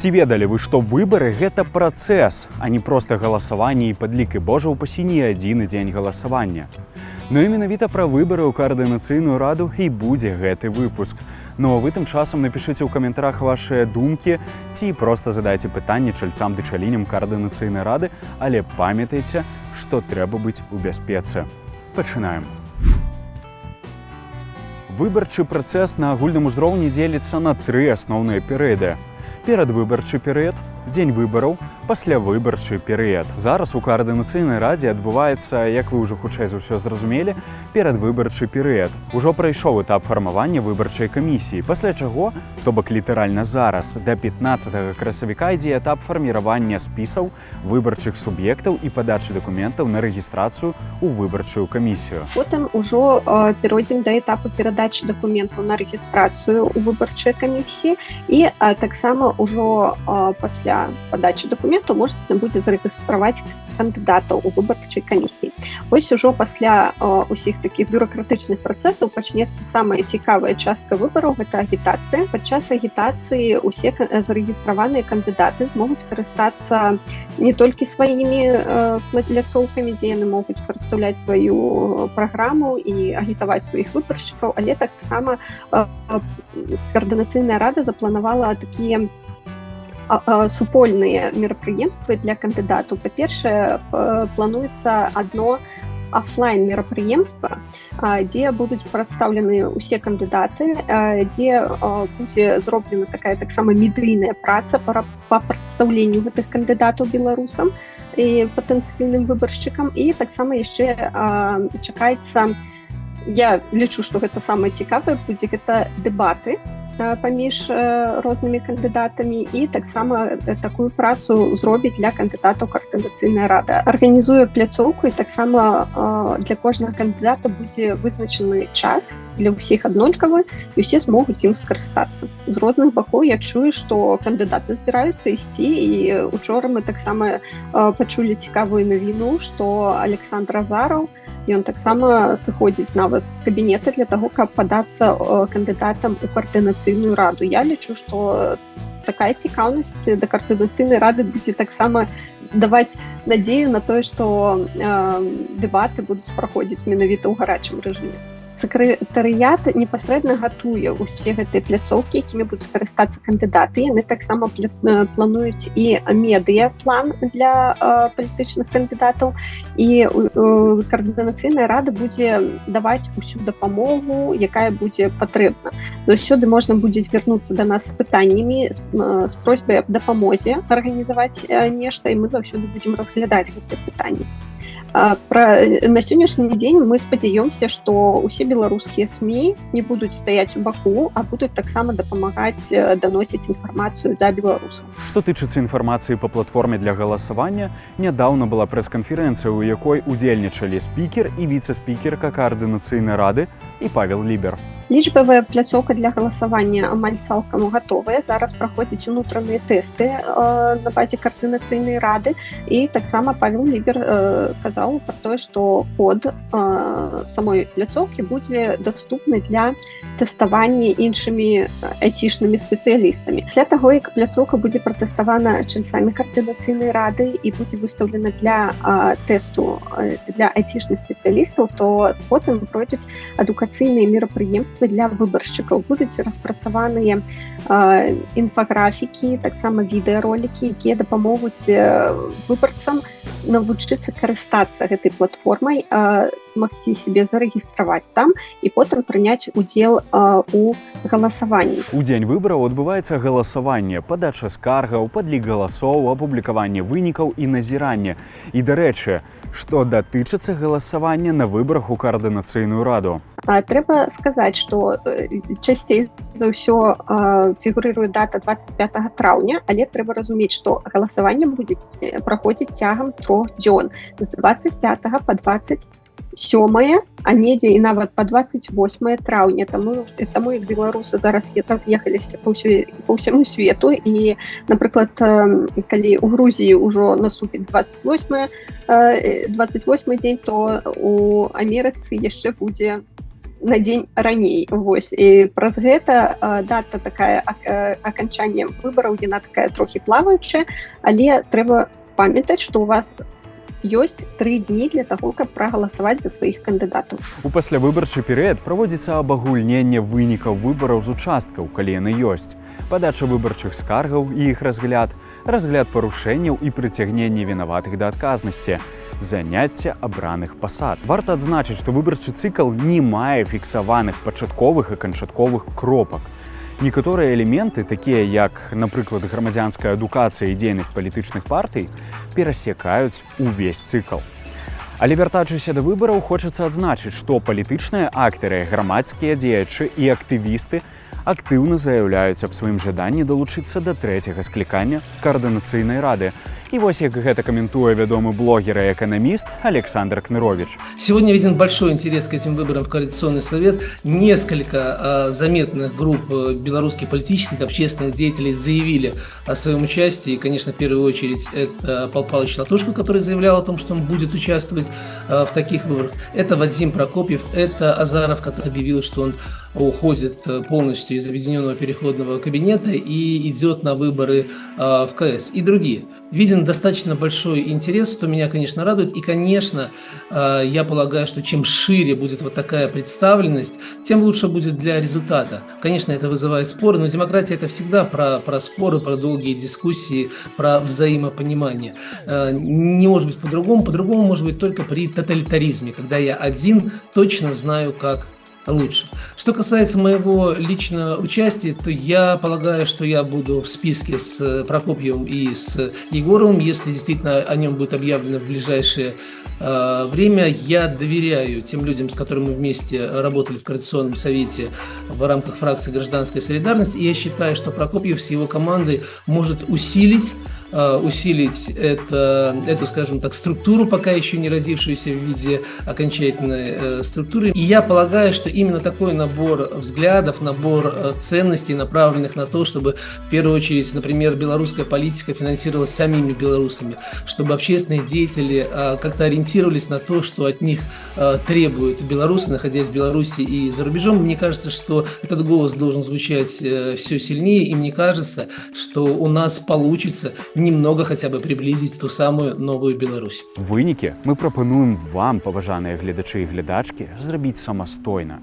Ці ведалі вы, што выбары – гэта працэс, а не проста галасаванне і падлік, і божа ўпасі не адзіны дзень галасавання. Ну і менавіта пра выбары ў Каардынацыйную раду і будзе гэты выпуск. Ну а вы тым часам напішыце ў каментарах вашыя думкі ці проста задайце пытанні чальцам ды чаліням Каардынацыйнай рады, але памятайце, што трэба быць у бяспецы. Пачынаем. Выбарчы працэс на агульным узроўні дзеліцца на 3 асноўныя перыяды. Перадвыбарчы перыяд, дзень выбараў, паслявыбарчы перыяд. Зараз у Каардынацыйнай радзе адбываецца, як вы ўжо хутчэй за ўсё зразумелі, перадвыбарчы перыяд. Ужо прайшоў этап фармавання выбарчай камісіі, пасля чаго, то бок літаральна зараз, да 15 красавіка ідзе этап фарміравання спісаў выбарчых суб'ектаў і падачы дакументаў на рэгістрацыю ў выбарчую камісію. Потым ужо перайдзем да этапу перадачы дакументаў на рэгістрацыю ў выбарчай камісіі і таксама ўжо пасля падачы дакументаў можна будзе зарэгістраваць кандыдатаў у выбарчай камісіі. Вось ужо пасля ўсіх такіх бюракратычных працэсаў пачнецца самая цікавая частка выбараў, гэта агітацыя. Падчас агітацыі усе зарэгістраваныя кандыдаты змогуць карыстацца не толькі сваімі пляцоўкамі, дзе яны могуць прадстаўляць сваю праграму і агітаваць сваіх выбаршчыкаў, але таксама Каардынацыйная рада запланавала такія супольныя мерапрыемствы для кандыдатаў. Па-першае, плануецца адно офлайн мерапрыемства, дзе будуць прадстаўлены ўсе кандыдаты, дзе будзе зроблена такая таксама медыйная праца па прадстаўленню гэтых кандыдатаў беларусам і патэнцыйным выбаршчыкам. І таксама яшчэ чакаецца, я лічу, што гэта самае цікавае будзе, гэта дэбаты паміж рознымі кандыдатамі і таксама такую працу зробіць для кандыдатаў Каардынацыйная рада. Арганізуе пляцоўку і таксама для кожнага кандыдата будзе вызначаны час для ўсіх аднолькавы і ўсе змогуць ім скарыстацца. З розных бакоў я чую, што кандыдаты збіраюцца ісці, і учора мы таксама пачулі цікавую навіну, што Александр Азараў, ён таксама сыходзіць нават з кабінета для таго, каб падацца кандыдатам у Каардынацыйную раду. Я лічу, што такая цікаўнасць да Каардынацыйнай рады будзе таксама даваць надзею на тое, што дэбаты будуць праходзіць менавіта ў гарачым рэжыме. Сакратарыят непасрэдна гатуе ўсе гэтыя пляцоўкі, якімі будуць карыстацца кандыдаты. Яны таксама плануюць і медыяплан для палітычных кандыдатаў. І Каардынацыйная рада будзе даваць усю дапамогу, якая будзе патрэбна. Заўсёды можна будзе звярнуцца да нас з пытаннямі, з просьбай аб дапамозе арганізаваць нешта, і мы заўсёды будзем разглядаць гэтыя пытанні. На сённяшні дзень мы спадзяёмся, што ўсе беларускія СМІ не будуць стаяць у баку, а будуць таксама дапамагаць даносіць інфармацыю да беларусаў. Што тычыцца інфармацыі па платформе для галасавання, нядаўна была прэс-канферэнцыя, у якой удзельнічалі спікер і віцэ-спікерка Каардынацыйнай рады і Павел Лібер. Лічбавая пляцоўка для галасавання амаль цалкам гатовая. Зараз праходзяць унутраныя тэсты на базе Каардынацыйнай рады, і таксама Павел Лібер казаў пра тое, што код самой пляцоўкі будзе даступны для тэставання іншымі айцішнымі спецыялістамі. Для таго, як пляцоўка будзе пратэставана чальцамі Каардынацыйнай рады і будзе выстаўлена для тэсту для айцішных спецыялістаў, то потым пройдуць адукацыйныя мерапрыемствы для выбаршчыкаў. Будуць распрацаваныя інфаграфікі, таксама відэаролікі, якія дапамогуць выбарцам навучыцца карыстацца гэтай платформай, змагці сябе зарэгістраваць там і потым прыняць удзел у галасаванні. У дзень выбараў адбываецца галасаванне, падача скаргаў, падлік галасоў, апублікаванне вынікаў і назіранне. І, дарэчы, што датычыцца галасавання на выбарах у Каардынацыйную раду. Трэба сказаць, што часцей за ўсё фігурыруе дата 25 траўня, але трэба разумець, што галасаванне будзе праходзіць цягам 3 дзён, з 25 па 27, а недзе і нават па 28 траўня. Таму як беларусы зараз раз'ехаліся па ўсяму свету, і, напрыклад, калі ў Грузіі ўжо наступіць 28 дзень, то у Амерыцы яшчэ будзе на дзень раней. Вось. І праз гэта дата такая аканчання выбараў, яна такая трохі плаваючая, але трэба памятаць, што у вас ёсць 3 дні для таго, каб прагаласаваць за сваіх кандыдатаў. У паслявыбарчы перыяд праводзіцца абагульненне вынікаў выбараў з участкаў, калі яны ёсць, падача выбарчых скаргаў і іх разгляд парушэнняў і прыцягненне вінаватых да адказнасці, заняцце абраных пасад. Варта адзначыць, што выбарчы цыкл не мае фіксаваных пачатковых і канчатковых кропак. Некаторыя элементы, такія як, напрыклад, грамадзянская адукацыя і дзейнасць палітычных партый, перасякаюць увесь цыкл. Але вяртаючыся да выбараў, хочацца адзначыць, што палітычныя актары, грамадскія дзеячы і актывісты актыўна заяўляюць аб сваім жаданні далучыцца да 3-го склікання Координацыйнай рады. І вось як гэта каментуе вядомы блогер и экономист Александр Кнырович. Сегодня виден большой интерес к этим выборам в Координационный совет. Несколько заметных групп белорусских политических, общественных деятелей заявили о своем участии. И, конечно, в первую очередь это Павел Павлович Латушко, который заявлял о том, что он будет участвовать в таких выборах. Это Вадим Прокопьев, это Азаров, который объявил, что он уходит полностью из Объединенного переходного кабинета и идет на выборы в КС, и другие. Виден достаточно большой интерес, что меня, конечно, радует. И, конечно, я полагаю, что чем шире будет вот такая представленность, тем лучше будет для результата. Конечно, это вызывает споры, но демократия – это всегда про споры, про долгие дискуссии, про взаимопонимание. Не может быть по-другому. По-другому может быть только при тоталитаризме, когда я один точно знаю, как лучше. Что касается моего личного участия, то я полагаю, что я буду в списке с Прокопьевым и с Егоровым, если действительно о нем будет объявлено в ближайшее время. Я доверяю тем людям, с которыми мы вместе работали в Координационном совете в рамках фракции «Гражданская солидарность», и я считаю, что Прокопьев с его командой может усилить эту, скажем так, структуру, пока еще не родившуюся в виде окончательной структуры. И я полагаю, что именно такой набор взглядов, набор ценностей, направленных на то, чтобы в первую очередь, например, белорусская политика финансировалась самими белорусами, чтобы общественные деятели как-то ориентировались на то, что от них требуют белорусы, находясь в Беларуси и за рубежом. Мне кажется, что этот голос должен звучать все сильнее, и мне кажется, что у нас получится немного хотя бы приблизить ту самую новую Беларусь. Вынікі мы прапануем вам, паважаныя гледачы і гледачкі, зрабіць самастойна.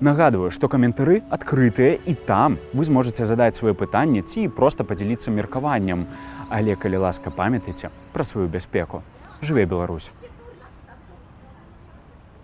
Нагадваю, што каментары адкрытыя, і там вы зможаце задаць свае пытанні ці проста падзяліцца меркаваннем. Але, калі ласка, памятайце пра сваю бяспеку. Жыве Беларусь!